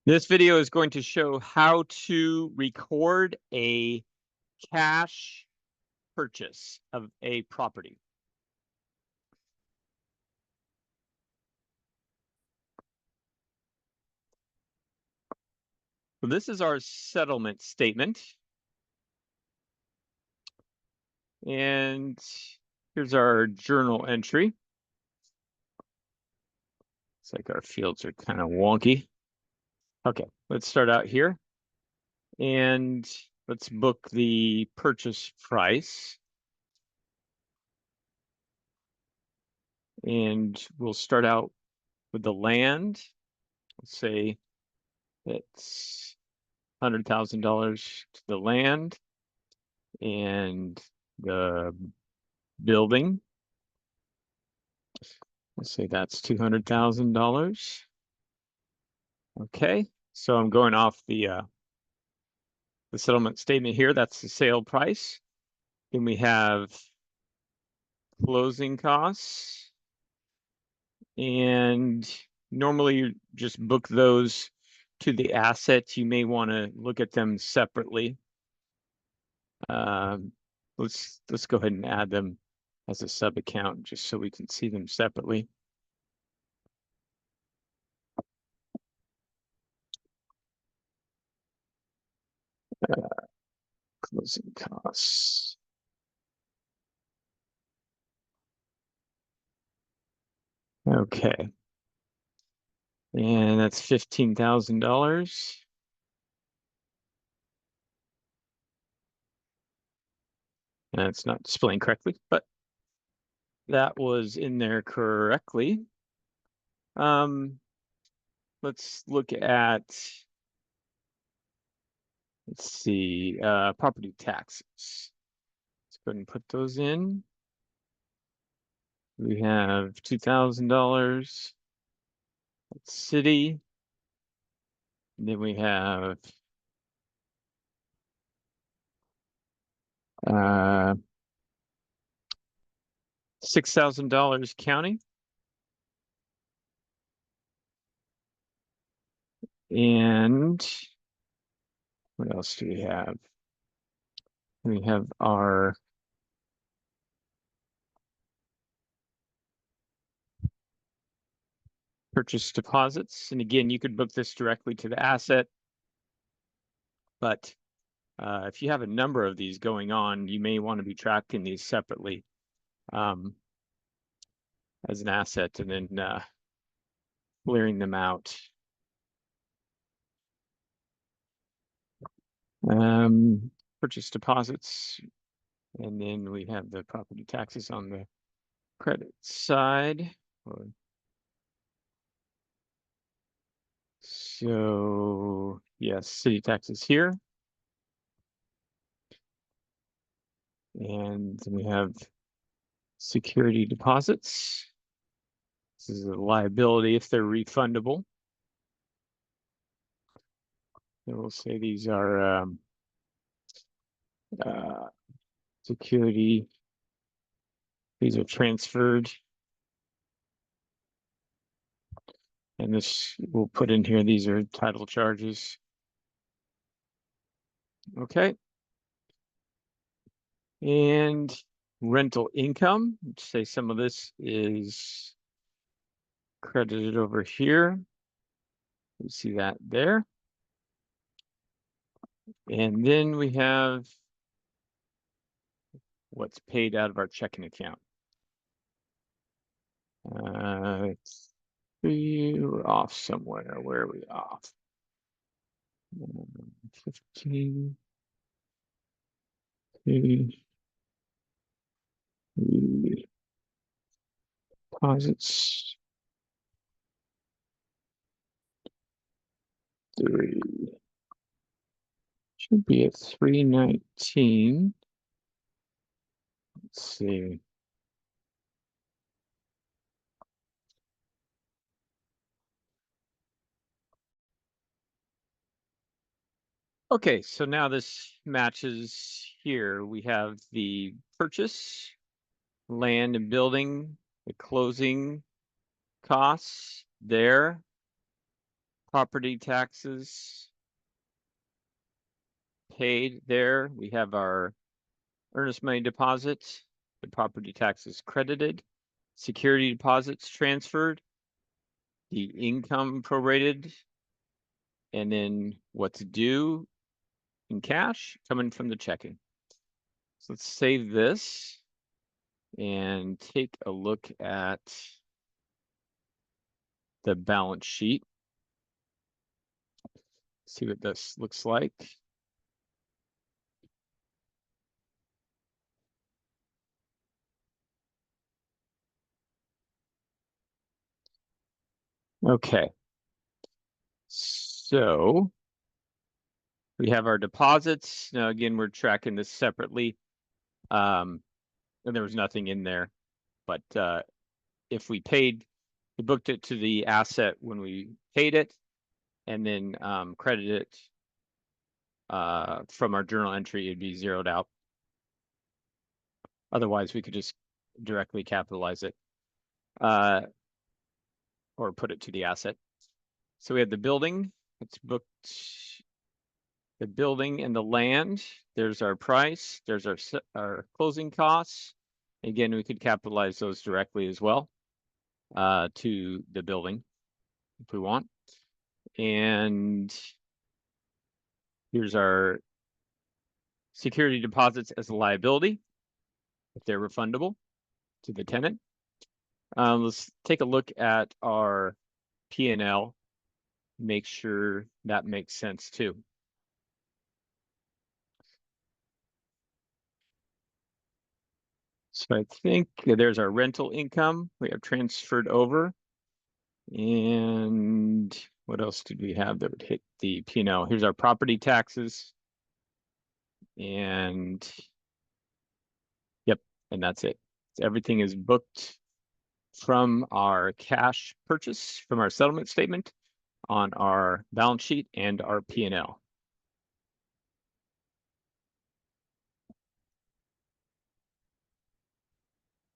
This video is going to show how to record a cash purchase of a property. So this is our settlement statement. And here's our journal entry. Looks like our fields are kind of wonky. Okay, let's start out here. And let's book the purchase price. And we'll start out with the land. Let's say it's $100,000 to the land and the building. Let's say that's $200,000. Okay, so I'm going off the settlement statement here. That's the sale price. Then we have closing costs, and normally you just book those to the assets. You may want to look at them separately. Let's go ahead and add them as a sub account just so we can see them separately. Closing costs. Okay. And that's $15,000. And it's not displaying correctly, but that was in there correctly. Let's look at, let's see, property taxes. Let's go ahead and put those in. We have $2,000. City. And then we have $6,000 county. And what else do we have? We have our purchase deposits. And again, you could book this directly to the asset. But if you have a number of these going on, you may want to be tracking these separately as an asset and then clearing them out. Purchase deposits. And then we have the property taxes on the credit side. So yes, city taxes here. And then we have security deposits. This is a liability if they're refundable. And we'll say these are security. These are transferred. And this we'll put in here, these are title charges. Okay. And rental income, say some of this is credited over here. You see that there. And then we have what's paid out of our checking account. We're off somewhere. Where are we off? 15. Deposits. 3. Should be at 319. Let's see. Okay, so now this matches here. We have the purchase, land and building, the closing costs there, Property taxes paid there. We have our earnest money deposits, the property taxes credited, security deposits transferred, the income prorated, and then what's due in cash coming from the checking. So let's save this and take a look at the balance sheet. See what this looks like. Okay. So we have our deposits. Now, again, we're tracking this separately. And there was nothing in there, but if we booked it to the asset when we paid it, and then credited it from our journal entry, it'd be zeroed out. Otherwise, we could just directly capitalize it or put it to the asset. So we have the building. It's booked. The building and the land. There's our price. There's our closing costs. Again, we could capitalize those directly as well to the building if we want. And here's our security deposits as a liability, if they're refundable to the tenant. Let's take a look at our P&L, make sure that makes sense too. So I think there's our rental income we have transferred over. And what else did we have that would hit the P&L? Here's our property taxes. And yep, and that's it. So everything is booked from our cash purchase, from our settlement statement on our balance sheet and our P&L.